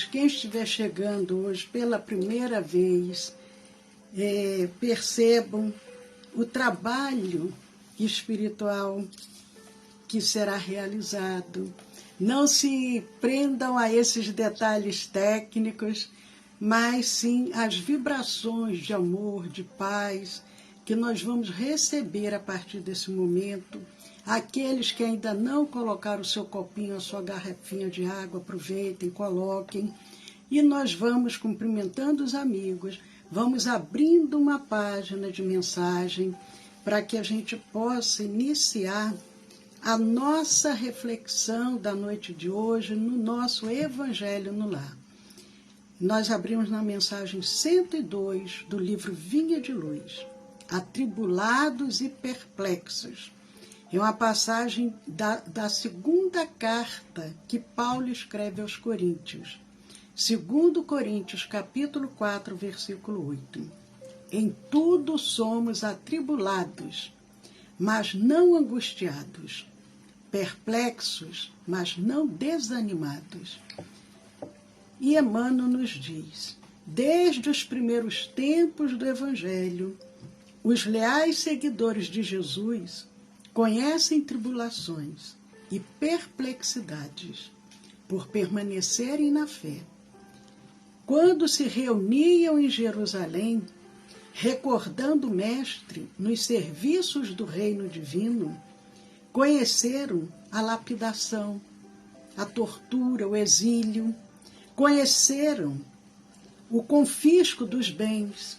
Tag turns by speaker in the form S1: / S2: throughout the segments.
S1: Quem estiver chegando hoje pela primeira vez, percebam o trabalho espiritual que será realizado. Não se prendam a esses detalhes técnicos, mas sim as vibrações de amor, de paz, que nós vamos receber a partir desse momento. Aqueles que ainda não colocaram o seu copinho, a sua garrafinha de água, aproveitem, coloquem. E nós vamos cumprimentando os amigos, vamos abrindo uma página de mensagem para que a gente possa iniciar a nossa reflexão da noite de hoje no nosso Evangelho no Lar. Nós abrimos na mensagem 102 do livro Vinha de Luz, Atribulados e Perplexos. É uma passagem da segunda carta que Paulo escreve aos Coríntios. 2 Coríntios, capítulo 4, versículo 8. Em tudo somos atribulados, mas não angustiados, perplexos, mas não desanimados. E Emmanuel nos diz, desde os primeiros tempos do Evangelho, os leais seguidores de Jesus conhecem tribulações e perplexidades por permanecerem na fé. Quando se reuniam em Jerusalém, recordando o Mestre nos serviços do reino divino, conheceram a lapidação, a tortura, o exílio, conheceram o confisco dos bens.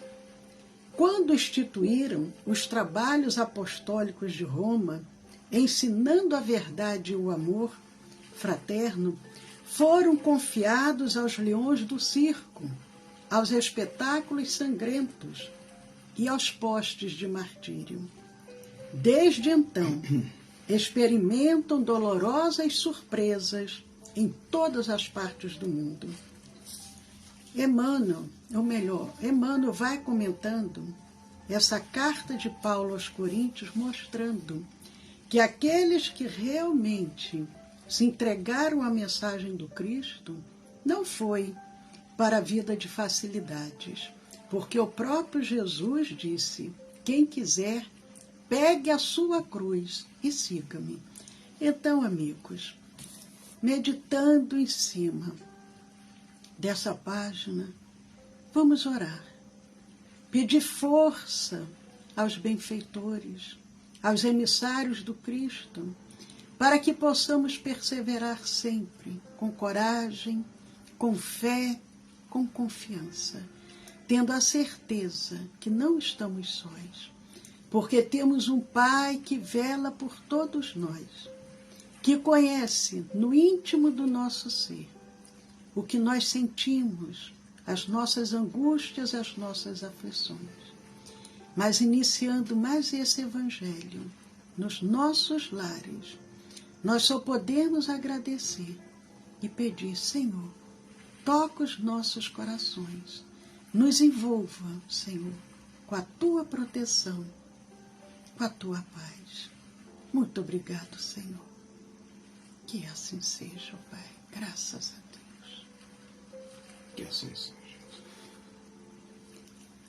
S1: Quando instituíram os trabalhos apostólicos de Roma, ensinando a verdade e o amor fraterno, foram confiados aos leões do circo, aos espetáculos sangrentos e aos postes de martírio. Desde então, experimentam dolorosas surpresas em todas as partes do mundo. Emmanuel vai comentando essa carta de Paulo aos Coríntios, mostrando que aqueles que realmente se entregaram à mensagem do Cristo não foi para a vida de facilidades, porque o próprio Jesus disse, quem quiser, pegue a sua cruz e siga-me. Então, amigos, meditando em cima dessa página, vamos orar, pedir força aos benfeitores, aos emissários do Cristo, para que possamos perseverar sempre com coragem, com fé, com confiança, tendo a certeza que não estamos sós, porque temos um Pai que vela por todos nós, que conhece no íntimo do nosso ser o que nós sentimos, as nossas angústias, as nossas aflições. Mas iniciando mais esse Evangelho nos nossos lares, nós só podemos agradecer e pedir, Senhor, toca os nossos corações, nos envolva, Senhor, com a Tua proteção, com a Tua paz. Muito obrigado, Senhor. Que assim seja, Pai. Graças a Deus.
S2: Que assim seja.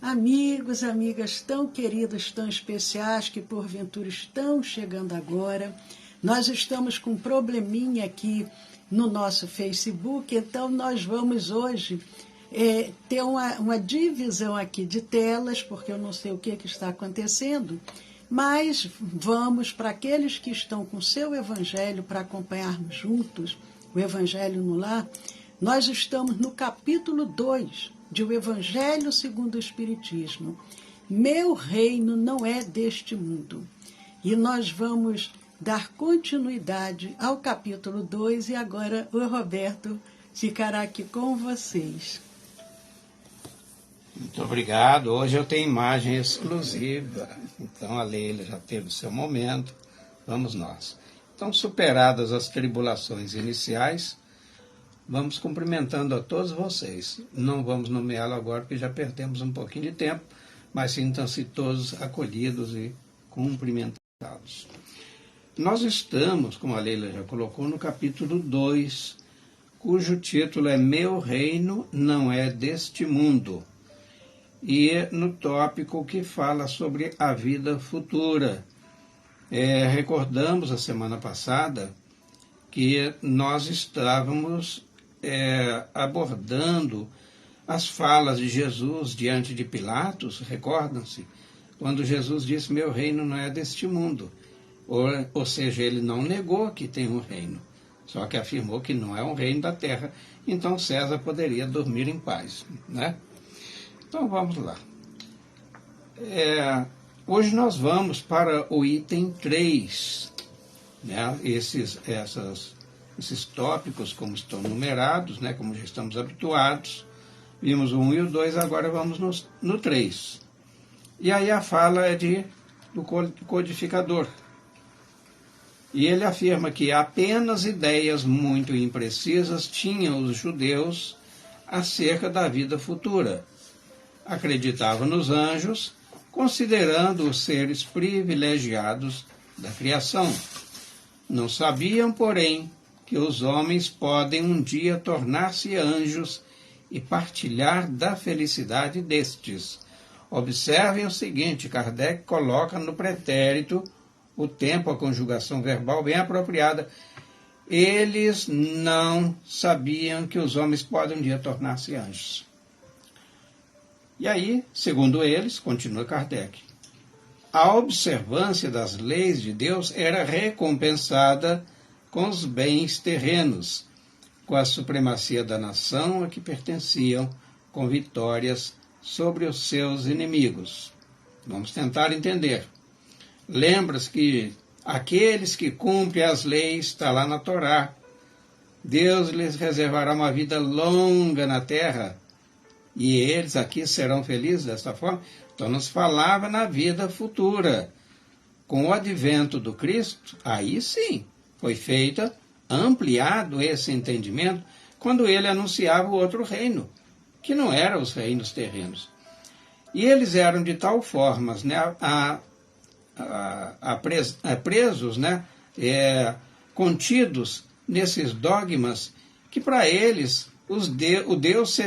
S1: Amigos, amigas tão queridos, tão especiais, que porventura estão chegando agora, nós estamos com um probleminha aqui no nosso Facebook, então nós vamos hoje ter uma divisão aqui de telas, porque eu não sei o que está acontecendo, mas vamos para aqueles que estão com o seu Evangelho para acompanharmos juntos o Evangelho no Lar. Nós estamos no capítulo 2 de O Evangelho segundo o Espiritismo. Meu reino não é deste mundo. E nós vamos dar continuidade ao capítulo 2 e agora o Roberto ficará aqui com vocês.
S2: Muito obrigado. Hoje eu tenho imagem exclusiva. Então a Leila já teve o seu momento. Vamos nós. Então, superadas as tribulações iniciais, vamos cumprimentando a todos vocês. Não vamos nomeá-lo agora, porque já perdemos um pouquinho de tempo, mas sintam-se todos acolhidos e cumprimentados. Nós estamos, como a Leila já colocou, no capítulo 2, cujo título é Meu Reino Não É Deste Mundo, e no tópico que fala sobre a vida futura. Recordamos a semana passada que nós estávamos abordando as falas de Jesus diante de Pilatos, recordam-se? Quando Jesus disse, meu reino não é deste mundo. Ou seja, ele não negou que tem um reino, só que afirmou que não é um reino da terra, então César poderia dormir em paz, né? Então vamos lá. Hoje nós vamos para o item 3, né? Esses tópicos, como estão numerados, né? Como já estamos habituados, vimos o 1 e o 2, agora vamos no 3. E aí a fala é do codificador. E ele afirma que apenas ideias muito imprecisas tinham os judeus acerca da vida futura. Acreditavam nos anjos, considerando os seres privilegiados da criação. Não sabiam, porém, que os homens podem um dia tornar-se anjos e partilhar da felicidade destes. Observem o seguinte, Kardec coloca no pretérito o tempo, a conjugação verbal bem apropriada. Eles não sabiam que os homens podem um dia tornar-se anjos. E aí, segundo eles, continua Kardec, a observância das leis de Deus era recompensada com os bens terrenos, com a supremacia da nação a que pertenciam, com vitórias sobre os seus inimigos. Vamos tentar entender. Lembra-se que aqueles que cumprem as leis, está lá na Torá, Deus lhes reservará uma vida longa na terra, e eles aqui serão felizes dessa forma. Então nos falava na vida futura. Com o advento do Cristo, aí sim, foi ampliado esse entendimento, quando ele anunciava o outro reino, que não eram os reinos terrenos. E eles eram de tal forma, né, presos, né, contidos nesses dogmas, que para eles o Deus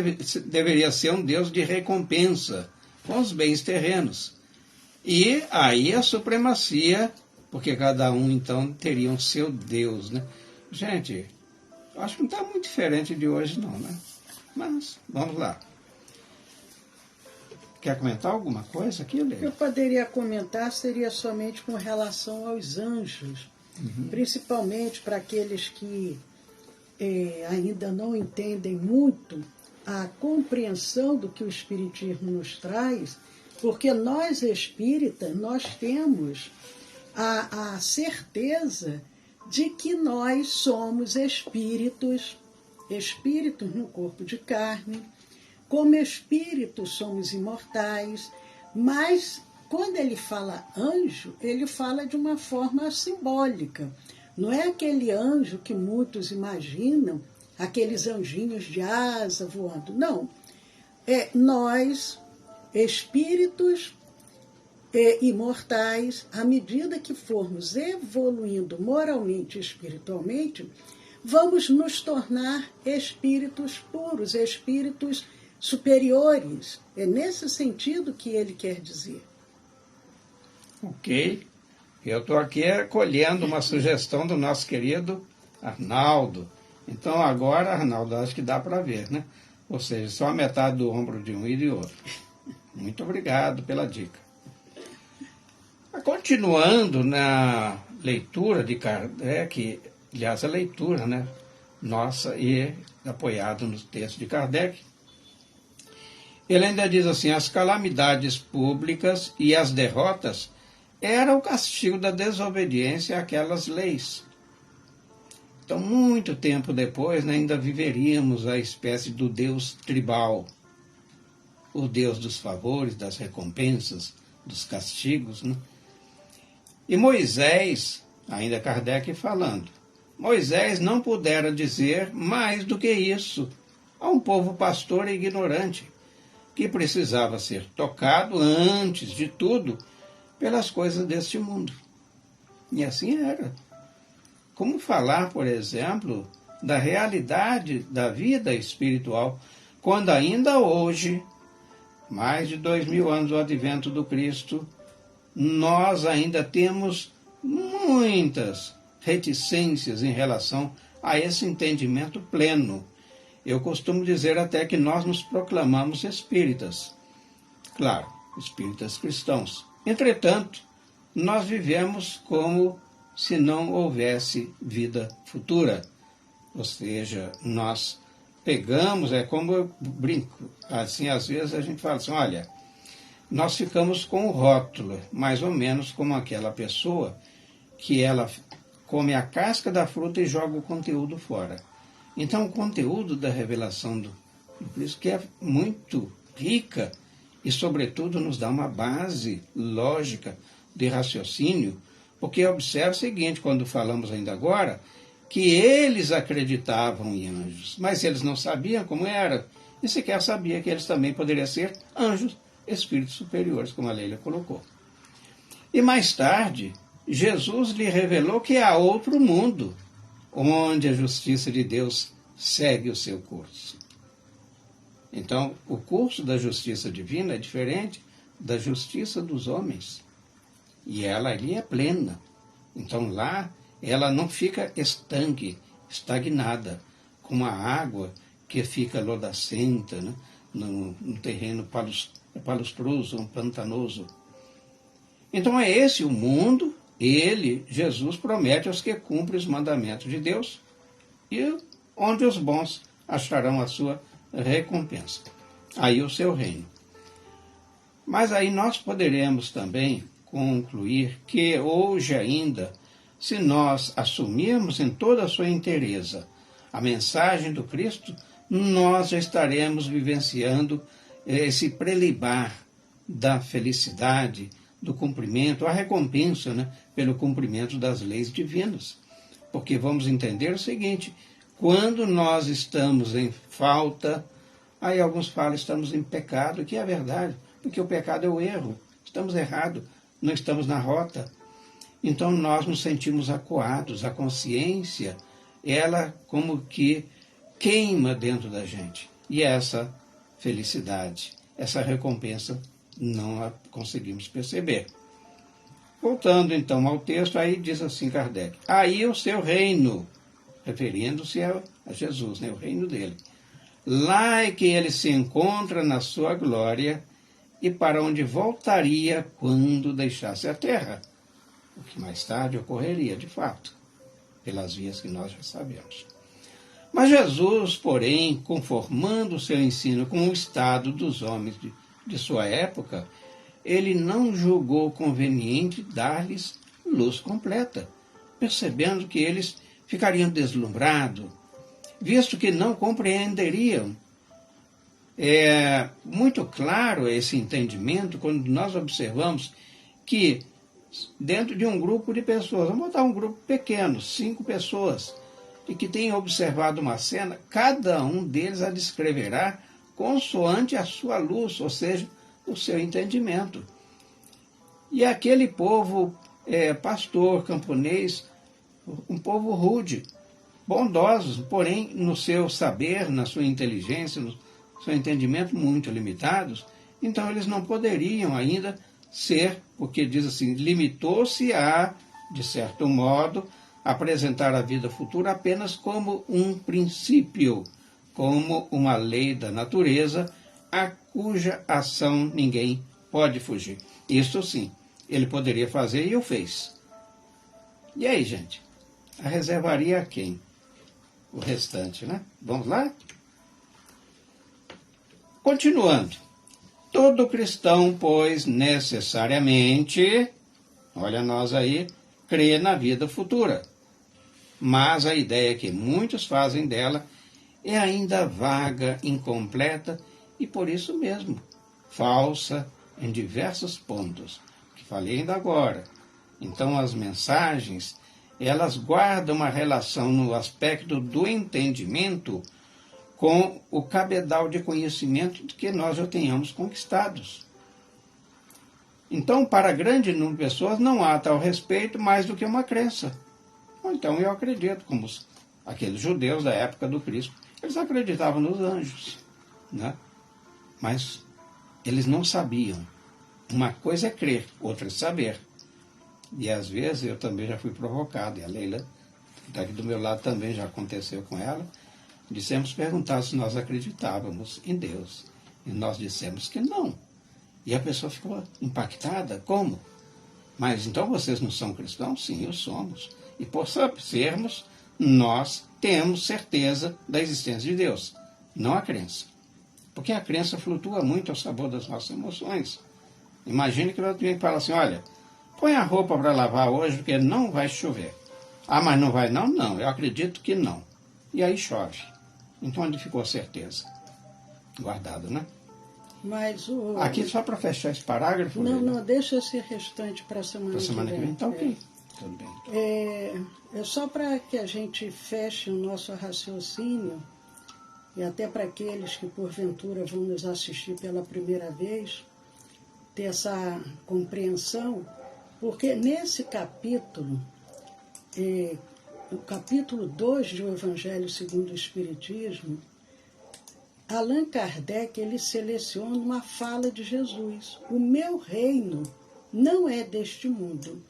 S2: deveria ser um Deus de recompensa com os bens terrenos. E aí a supremacia, porque cada um então teria um seu Deus, né? Gente, eu acho que não está muito diferente de hoje não, né? Mas vamos lá. Quer comentar alguma coisa aqui, Leila?
S1: Eu poderia comentar, seria somente com relação aos anjos, principalmente para aqueles que ainda não entendem muito a compreensão do que o Espiritismo nos traz, porque nós espíritas, nós temos a certeza de que nós somos espíritos no corpo de carne. Como espíritos somos imortais, mas quando ele fala anjo, ele fala de uma forma simbólica. Não é aquele anjo que muitos imaginam, aqueles anjinhos de asa voando. Não. Nós, espíritos imortais, à medida que formos evoluindo moralmente e espiritualmente, vamos nos tornar espíritos puros, espíritos superiores. É nesse sentido que ele quer dizer.
S2: Ok. Eu estou aqui acolhendo uma sugestão do nosso querido Arnaldo. Então agora, Arnaldo, acho que dá para ver, né? Ou seja, só a metade do ombro de um e de outro. Muito obrigado pela dica. Continuando na leitura de Kardec, aliás, a leitura, né, nossa, e apoiado no texto de Kardec, ele ainda diz assim, as calamidades públicas e as derrotas eram o castigo da desobediência àquelas leis. Então, muito tempo depois, né, ainda viveríamos a espécie do Deus tribal, o Deus dos favores, das recompensas, dos castigos, né? E Moisés, ainda Kardec falando, Moisés não pudera dizer mais do que isso a um povo pastor e ignorante, que precisava ser tocado antes de tudo pelas coisas deste mundo. E assim era. Como falar, por exemplo, da realidade da vida espiritual, quando ainda hoje, mais de 2000 anos do advento do Cristo, nós ainda temos muitas reticências em relação a esse entendimento pleno. Eu costumo dizer até que nós nos proclamamos espíritas. Claro, espíritas cristãos. Entretanto, nós vivemos como se não houvesse vida futura. Ou seja, nós pegamos, é como eu brinco, assim, às vezes a gente fala assim, olha, nós ficamos com o rótulo, mais ou menos como aquela pessoa que ela come a casca da fruta e joga o conteúdo fora. Então, o conteúdo da revelação do Cristo, que é muito rica e, sobretudo, nos dá uma base lógica de raciocínio, porque observa o seguinte, quando falamos ainda agora, que eles acreditavam em anjos, mas eles não sabiam como era, e sequer sabia que eles também poderiam ser anjos, espíritos superiores, como a Leila colocou. E mais tarde, Jesus lhe revelou que há outro mundo, onde a justiça de Deus segue o seu curso. Então, o curso da justiça divina é diferente da justiça dos homens. E ela ali é plena. Então, lá, ela não fica estanque, estagnada, como a água que fica lodacenta, né, no terreno palustroso, pantanoso. Então, é esse o mundo. Ele, Jesus, promete aos que cumprem os mandamentos de Deus e onde os bons acharão a sua recompensa. Aí o seu reino. Mas aí nós poderemos também concluir que hoje ainda, se nós assumirmos em toda a sua inteireza a mensagem do Cristo, nós já estaremos vivenciando esse prelibar da felicidade, do cumprimento, a recompensa, né, pelo cumprimento das leis divinas. Porque vamos entender o seguinte, quando nós estamos em falta, aí alguns falam estamos em pecado, que é verdade, porque o pecado é o erro, estamos errados, não estamos na rota. Então nós nos sentimos acuados, a consciência, ela como que queima dentro da gente. E essa felicidade, essa recompensa, não a conseguimos perceber. Voltando então ao texto, aí diz assim Kardec, aí o seu reino, referindo-se a Jesus, né, o reino dele. Lá é que ele se encontra na sua glória e para onde voltaria quando deixasse a terra, o que mais tarde ocorreria de fato, pelas vias que nós já sabemos. Mas Jesus, porém, conformando o seu ensino com o estado dos homens de sua época, ele não julgou conveniente dar-lhes luz completa, percebendo que eles ficariam deslumbrados, visto que não compreenderiam. É muito claro esse entendimento quando nós observamos que dentro de um grupo de pessoas, vamos botar um grupo pequeno, 5 pessoas, e que tenham observado uma cena, cada um deles a descreverá consoante a sua luz, ou seja, o seu entendimento. E aquele povo pastor, camponês, um povo rude, bondosos, porém no seu saber, na sua inteligência, no seu entendimento muito limitados, então eles não poderiam ainda ser, porque diz assim, limitou-se a, de certo modo, apresentar a vida futura apenas como um princípio, como uma lei da natureza, a cuja ação ninguém pode fugir. Isso sim, ele poderia fazer e o fez. E aí, gente? A reservaria a quem? O restante, né? Vamos lá? Continuando. Todo cristão, pois, necessariamente, olha nós aí, crê na vida futura. Mas a ideia que muitos fazem dela é ainda vaga, incompleta e, por isso mesmo, falsa em diversos pontos, que falei ainda agora. Então, as mensagens, elas guardam uma relação no aspecto do entendimento com o cabedal de conhecimento que nós já tenhamos conquistados. Então, para grande número de pessoas, não há tal respeito mais do que uma crença. Ou então eu acredito, como aqueles judeus da época do Cristo, eles acreditavam nos anjos, né? Mas eles não sabiam. Uma coisa é crer, outra é saber. E às vezes eu também já fui provocado, e a Leila, que está aqui do meu lado, também já aconteceu com ela. Dissemos perguntar se nós acreditávamos em Deus. E nós dissemos que não. E a pessoa ficou impactada. Como? Mas então vocês não são cristãos? Sim, somos. E por sermos, nós temos certeza da existência de Deus, não a crença. Porque a crença flutua muito ao sabor das nossas emoções. Imagine que alguém fala assim, olha, põe a roupa para lavar hoje porque não vai chover. Ah, mas não vai não? Não, eu acredito que não. E aí chove. Então onde ficou a certeza? Guardado, né?
S1: Mas
S2: aqui só para fechar esse parágrafo.
S1: Não, deixa esse restante para a semana que vem.
S2: Tá ok. Tudo bem.
S1: É só para que a gente feche o nosso raciocínio, e até para aqueles que porventura vão nos assistir pela primeira vez, ter essa compreensão, porque nesse capítulo, o capítulo 2 do Evangelho segundo o Espiritismo, Allan Kardec, ele seleciona uma fala de Jesus. O meu reino não é deste mundo.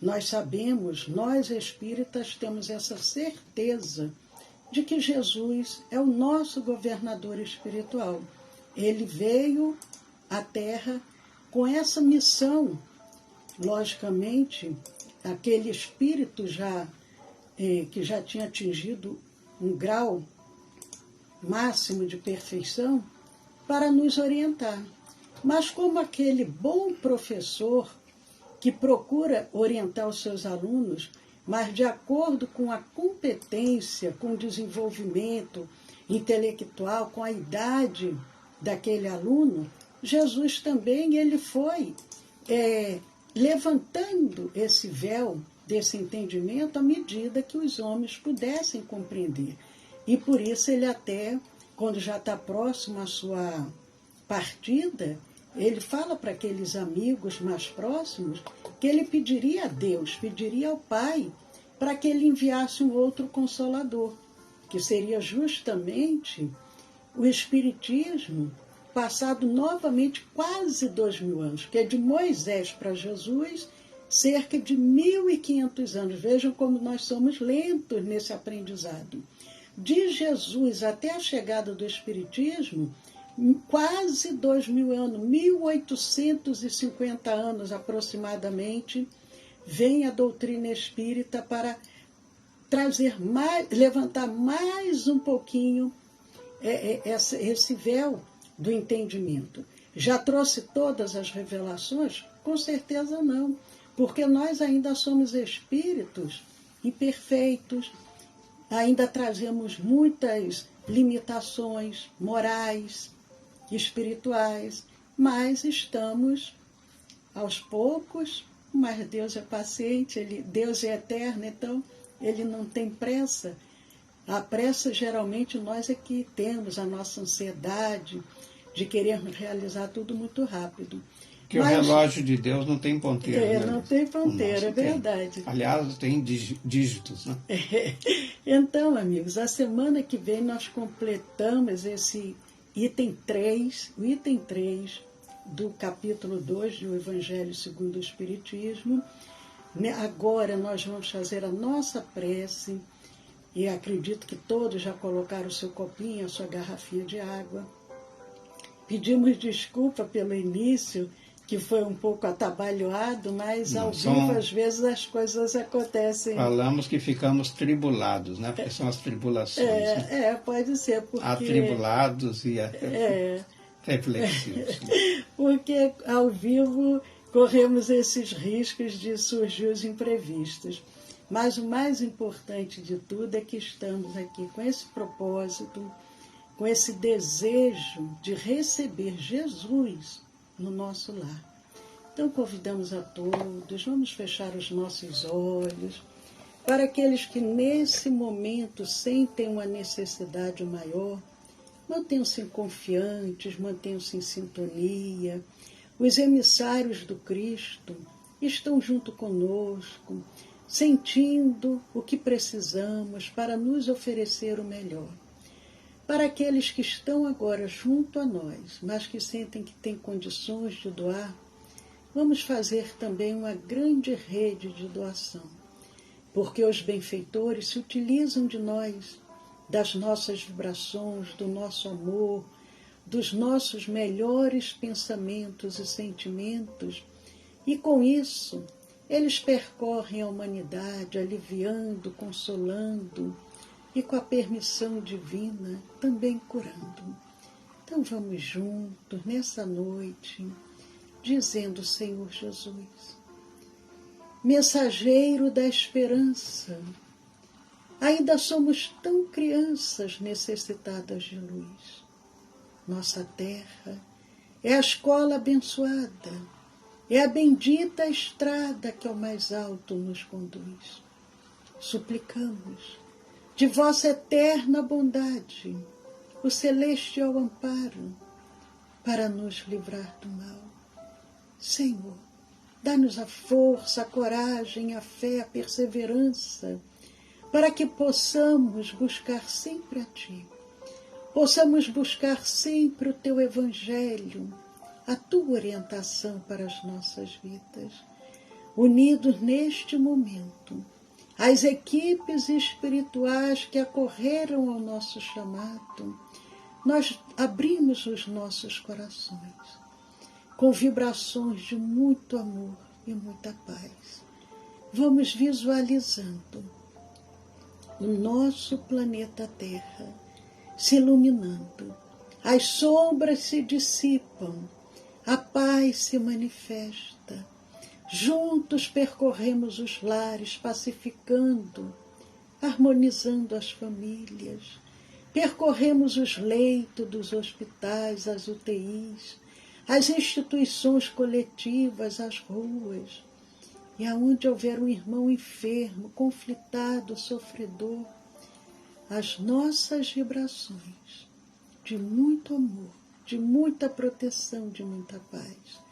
S1: Nós sabemos, nós espíritas temos essa certeza de que Jesus é o nosso governador espiritual. Ele veio à Terra com essa missão. Logicamente, aquele espírito que já tinha atingido um grau máximo de perfeição, para nos orientar. Mas como aquele bom professor que procura orientar os seus alunos, mas de acordo com a competência, com o desenvolvimento intelectual, com a idade daquele aluno, Jesus também ele foi levantando esse véu desse entendimento à medida que os homens pudessem compreender. E por isso ele até, quando já está próximo à sua partida, ele fala para aqueles amigos mais próximos que ele pediria a Deus, pediria ao Pai, para que ele enviasse um outro Consolador, que seria justamente o Espiritismo, passado novamente quase 2000 anos, que é de Moisés para Jesus, cerca de 1500 anos. Vejam como nós somos lentos nesse aprendizado. De Jesus até a chegada do Espiritismo, quase 2000 anos, 1850 anos aproximadamente, vem a doutrina espírita para trazer mais, levantar mais um pouquinho esse véu do entendimento. Já trouxe todas as revelações? Com certeza não, porque nós ainda somos espíritos imperfeitos, ainda trazemos muitas limitações morais, espirituais, mas estamos aos poucos, mas Deus é paciente, Deus é eterno, então Ele não tem pressa. A pressa geralmente nós é que temos, a nossa ansiedade de querermos realizar tudo muito rápido.
S2: Porque o relógio de Deus não tem ponteiro.
S1: Não tem ponteiro, é verdade.
S2: Aliás, tem dígitos, né?
S1: Então, amigos, a semana que vem nós completamos esse item 3, o item 3 do capítulo 2 do Evangelho segundo o Espiritismo. Agora nós vamos fazer a nossa prece, e acredito que todos já colocaram o seu copinho, a sua garrafinha de água. Pedimos desculpa pelo início, que foi um pouco atabalhoado, mas ao vivo, às vezes, as coisas acontecem.
S2: Falamos que ficamos tribulados, né? Porque são as tribulações.
S1: Né? Pode ser, porque...
S2: Atribulados e reflexivos.
S1: Porque ao vivo corremos esses riscos de surgir os imprevistos. Mas o mais importante de tudo é que estamos aqui com esse propósito, com esse desejo de receber Jesus no nosso lar. Então convidamos a todos, vamos fechar os nossos olhos, para aqueles que nesse momento sentem uma necessidade maior, mantenham-se confiantes, mantenham-se em sintonia. Os emissários do Cristo estão junto conosco, sentindo o que precisamos para nos oferecer o melhor. Para aqueles que estão agora junto a nós, mas que sentem que têm condições de doar, vamos fazer também uma grande rede de doação, porque os benfeitores se utilizam de nós, das nossas vibrações, do nosso amor, dos nossos melhores pensamentos e sentimentos, e com isso eles percorrem a humanidade, aliviando, consolando e, com a permissão divina, também curando. Então vamos juntos nessa noite, dizendo: Senhor Jesus, mensageiro da esperança, ainda somos tão crianças necessitadas de luz. Nossa terra é a escola abençoada, é a bendita estrada que ao mais alto nos conduz. Suplicamos de vossa eterna bondade o celestial amparo para nos livrar do mal. Senhor, dá-nos a força, a coragem, a fé, a perseverança, para que possamos buscar sempre a Ti, possamos buscar sempre o Teu Evangelho, a Tua orientação para as nossas vidas. Unidos neste momento, as equipes espirituais que acorreram ao nosso chamado, nós abrimos os nossos corações com vibrações de muito amor e muita paz. Vamos visualizando o nosso planeta Terra se iluminando, as sombras se dissipam, a paz se manifesta. Juntos percorremos os lares, pacificando, harmonizando as famílias. Percorremos os leitos dos hospitais, as UTIs, as instituições coletivas, as ruas. E aonde houver um irmão enfermo, conflitado, sofredor, as nossas vibrações de muito amor, de muita proteção, de muita paz,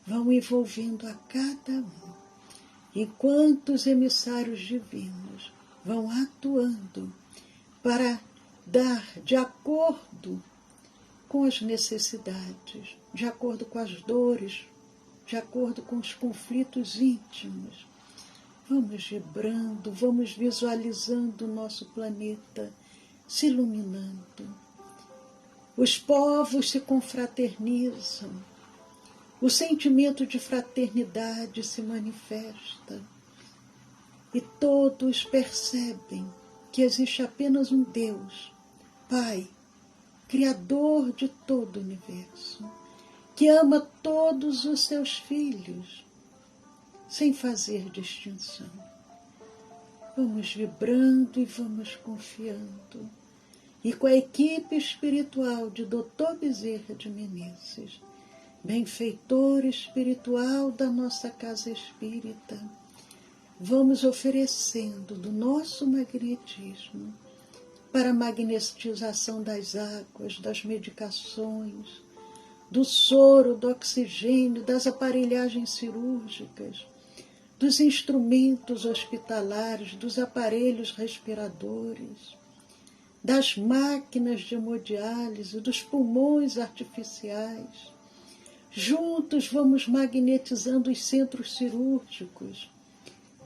S1: vão envolvendo a cada um, enquanto os emissários divinos vão atuando para dar de acordo com as necessidades, de acordo com as dores, de acordo com os conflitos íntimos. Vamos vibrando, vamos visualizando o nosso planeta se iluminando. Os povos se confraternizam. O sentimento de fraternidade se manifesta e todos percebem que existe apenas um Deus, Pai, Criador de todo o universo, que ama todos os seus filhos, sem fazer distinção. Vamos vibrando e vamos confiando. E com a equipe espiritual de Dr. Bezerra de Menezes, benfeitor espiritual da nossa casa espírita, vamos oferecendo do nosso magnetismo para a magnetização das águas, das medicações, do soro, do oxigênio, das aparelhagens cirúrgicas, dos instrumentos hospitalares, dos aparelhos respiradores, das máquinas de hemodiálise, dos pulmões artificiais. Juntos vamos magnetizando os centros cirúrgicos,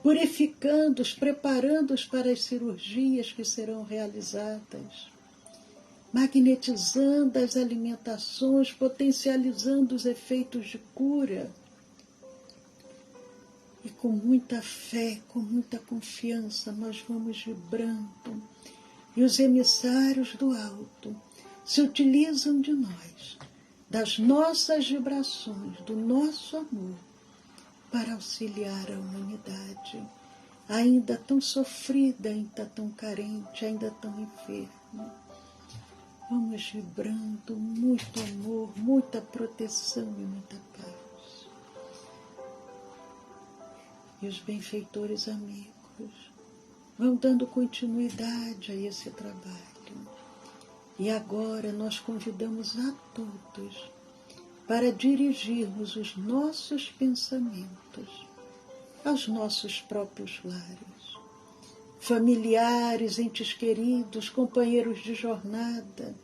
S1: purificando-os, preparando-os para as cirurgias que serão realizadas, magnetizando as alimentações, potencializando os efeitos de cura. E com muita fé, com muita confiança, nós vamos vibrando. E os emissários do alto se utilizam de nós, das nossas vibrações, do nosso amor, para auxiliar a humanidade, ainda tão sofrida, ainda tão carente, ainda tão enferma. Vamos vibrando muito amor, muita proteção e muita paz. E os benfeitores amigos vão dando continuidade a esse trabalho. E agora nós convidamos a todos para dirigirmos os nossos pensamentos aos nossos próprios lares. Familiares, entes queridos, companheiros de jornada,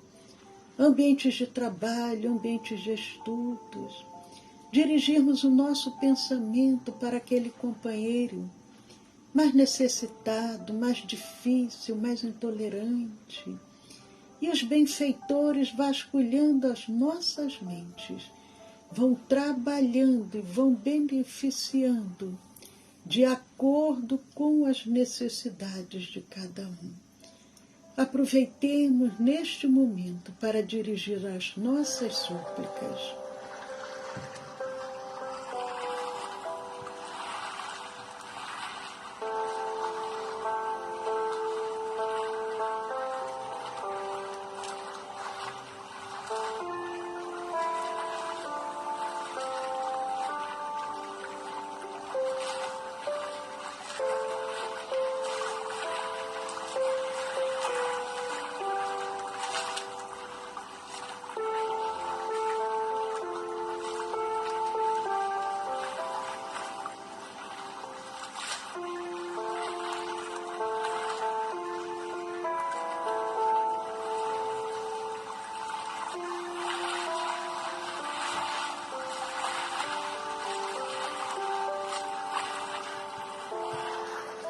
S1: ambientes de trabalho, ambientes de estudos. Dirigirmos o nosso pensamento para aquele companheiro mais necessitado, mais difícil, mais intolerante. E os benfeitores, vasculhando as nossas mentes, vão trabalhando e vão beneficiando de acordo com as necessidades de cada um. Aproveitemos neste momento para dirigir as nossas súplicas.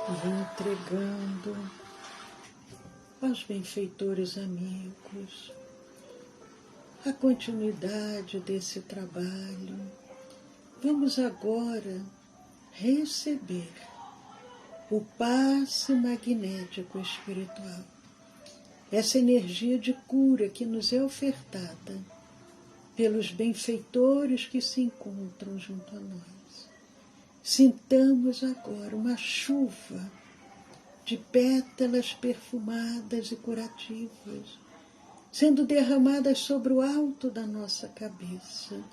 S1: E entregando aos benfeitores amigos a continuidade desse trabalho. Vamos agora receber o passe magnético espiritual, essa energia de cura que nos é ofertada pelos benfeitores que se encontram junto a nós. Sintamos agora uma chuva de pétalas perfumadas e curativas, sendo derramadas sobre o alto da nossa cabeça.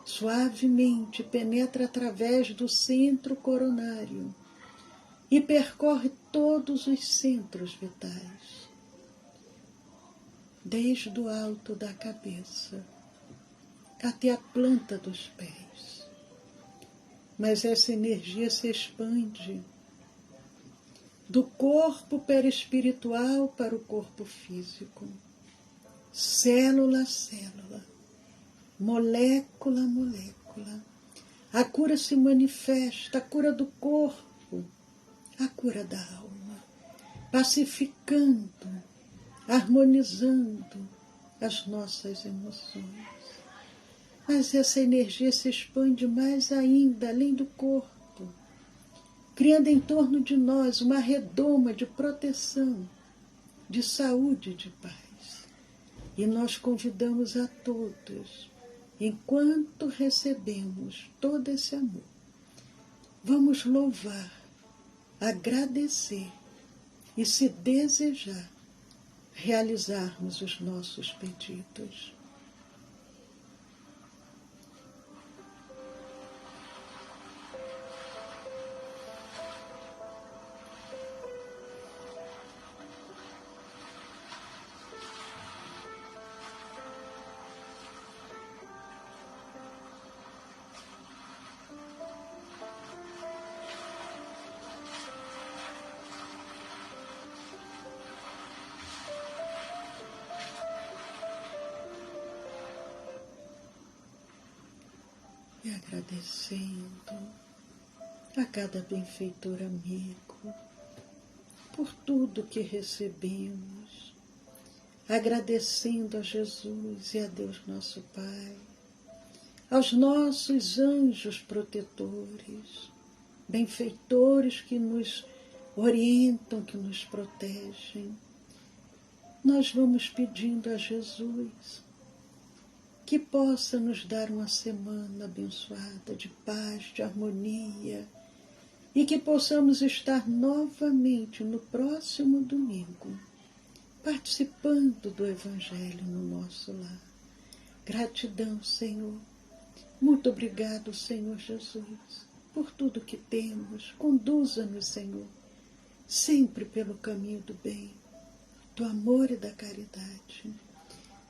S1: Suavemente penetra através do centro coronário e percorre todos os centros vitais, desde o alto da cabeça até a planta dos pés. Mas essa energia se expande do corpo perispiritual para o corpo físico, célula a célula, molécula a molécula. A cura se manifesta, a cura do corpo, a cura da alma, pacificando, harmonizando as nossas emoções. Mas essa energia se expande mais ainda, além do corpo, criando em torno de nós uma redoma de proteção, de saúde e de paz. E nós convidamos a todos, enquanto recebemos todo esse amor, vamos louvar, agradecer e, se desejar, realizarmos os nossos pedidos. E agradecendo a cada benfeitor amigo por tudo que recebemos, agradecendo a Jesus e a Deus nosso Pai, aos nossos anjos protetores, benfeitores que nos orientam, que nos protegem. Nós vamos pedindo a Jesus que possa nos dar uma semana abençoada de paz, de harmonia, e que possamos estar novamente no próximo domingo, participando do Evangelho no nosso lar. Gratidão, Senhor. Muito obrigado, Senhor Jesus, por tudo que temos. Conduza-nos, Senhor, sempre pelo caminho do bem, do amor e da caridade.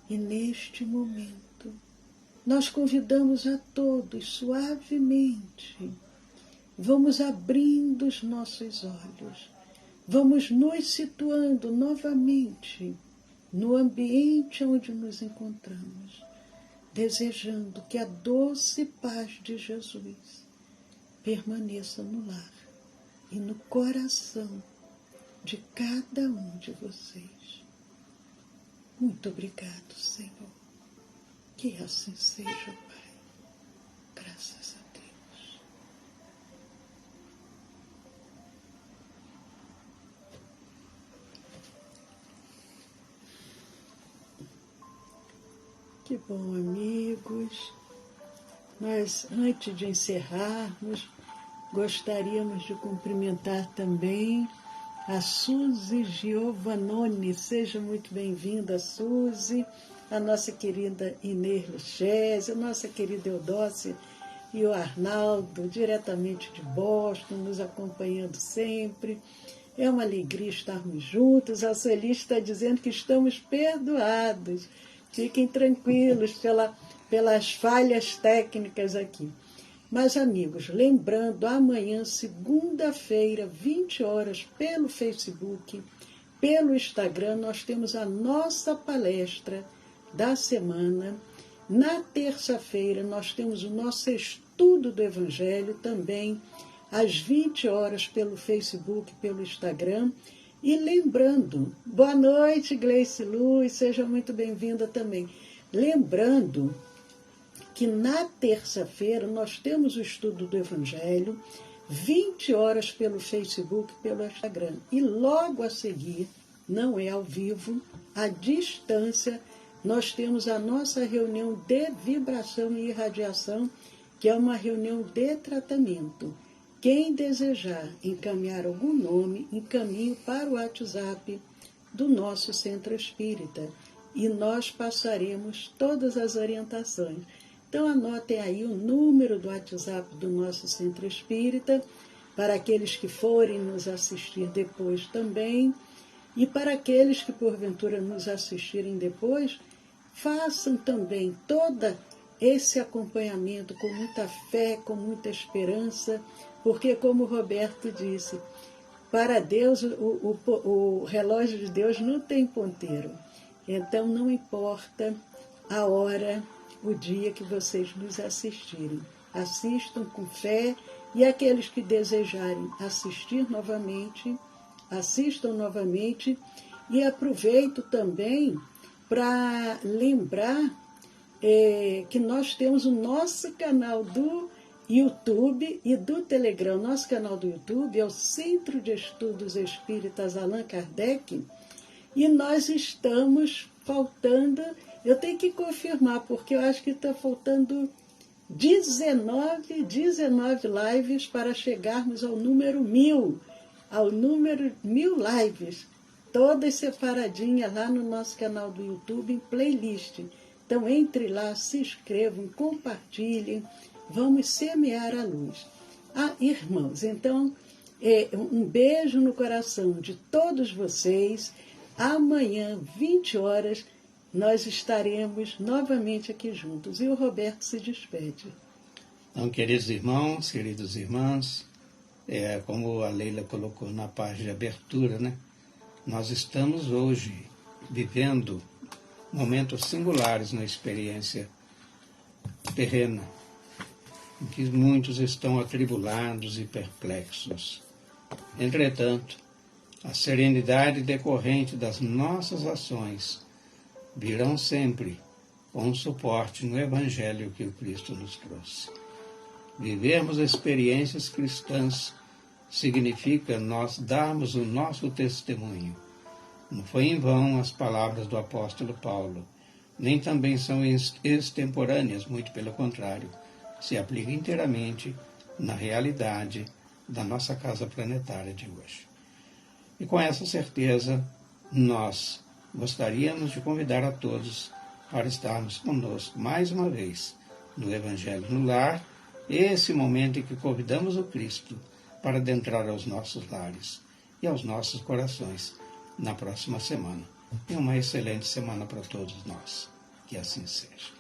S1: E neste momento, nós convidamos a todos suavemente vamos abrindo os nossos olhos, vamos nos situando novamente no ambiente onde nos encontramos, desejando que a doce paz de Jesus permaneça no lar e no coração de cada um de vocês. Muito obrigado, Senhor. Que assim seja, Pai. Graças a Deus. Que bom, amigos. Nós, antes de encerrarmos, gostaríamos de cumprimentar também a Suzy Giovanoni. Seja muito bem-vinda, Suzy. A nossa querida Inês Luchese, a nossa querida Eudócia e o Arnaldo, diretamente de Boston, nos acompanhando sempre. É uma alegria estarmos juntos. A Celi está dizendo que estamos perdoados. Fiquem tranquilos pelas falhas técnicas aqui. Mas, amigos, lembrando, amanhã, segunda-feira, 20 horas, pelo Facebook, pelo Instagram, nós temos a nossa palestra da semana. Na terça-feira, nós temos o nosso estudo do Evangelho, também às 20 horas, pelo Facebook, pelo Instagram. E lembrando, boa noite, Gleice Luz, seja muito bem-vinda também. Lembrando que na terça-feira nós temos o estudo do Evangelho, 20 horas pelo Facebook, pelo Instagram. E logo a seguir, não é ao vivo, à distância, nós temos a nossa reunião de vibração e irradiação, que é uma reunião de tratamento. Quem desejar encaminhar algum nome, encaminhe para o WhatsApp do nosso Centro Espírita e nós passaremos todas as orientações. Então anotem aí o número do WhatsApp do nosso Centro Espírita, para aqueles que forem nos assistir depois também, e para aqueles que porventura nos assistirem depois, façam também todo esse acompanhamento com muita fé, com muita esperança, porque, como o Roberto disse, para Deus, o relógio de Deus não tem ponteiro. Então, não importa a hora, o dia que vocês nos assistirem. Assistam com fé, e aqueles que desejarem assistir novamente, assistam novamente, e aproveito também para lembrar que nós temos o nosso canal do YouTube e do Telegram. Nosso canal do YouTube é o Centro de Estudos Espíritas Allan Kardec, e nós estamos faltando, eu tenho que confirmar, porque eu acho que está faltando 19 lives para chegarmos ao número 1000, ao número 1000 lives, todas separadinhas lá no nosso canal do YouTube, em playlist. Então, entre lá, se inscrevam, compartilhem, vamos semear a luz. Irmãos, então, um beijo no coração de todos vocês. Amanhã, 20 horas, nós estaremos novamente aqui juntos. E o Roberto se despede.
S2: Então, queridos irmãos, queridas irmãs, como a Leila colocou na página de abertura, né? Nós estamos hoje vivendo momentos singulares na experiência terrena, em que muitos estão atribulados e perplexos. Entretanto, a serenidade decorrente das nossas ações virão sempre com um suporte no Evangelho que o Cristo nos trouxe. Vivermos experiências cristãs significa nós darmos o nosso testemunho. Não foi em vão as palavras do apóstolo Paulo, nem também são extemporâneas, muito pelo contrário, se aplica inteiramente na realidade da nossa casa planetária de hoje. E com essa certeza, nós gostaríamos de convidar a todos para estarmos conosco mais uma vez no Evangelho no Lar, esse momento em que convidamos o Cristo para adentrar aos nossos lares e aos nossos corações na próxima semana. E uma excelente semana para todos nós. Que assim seja.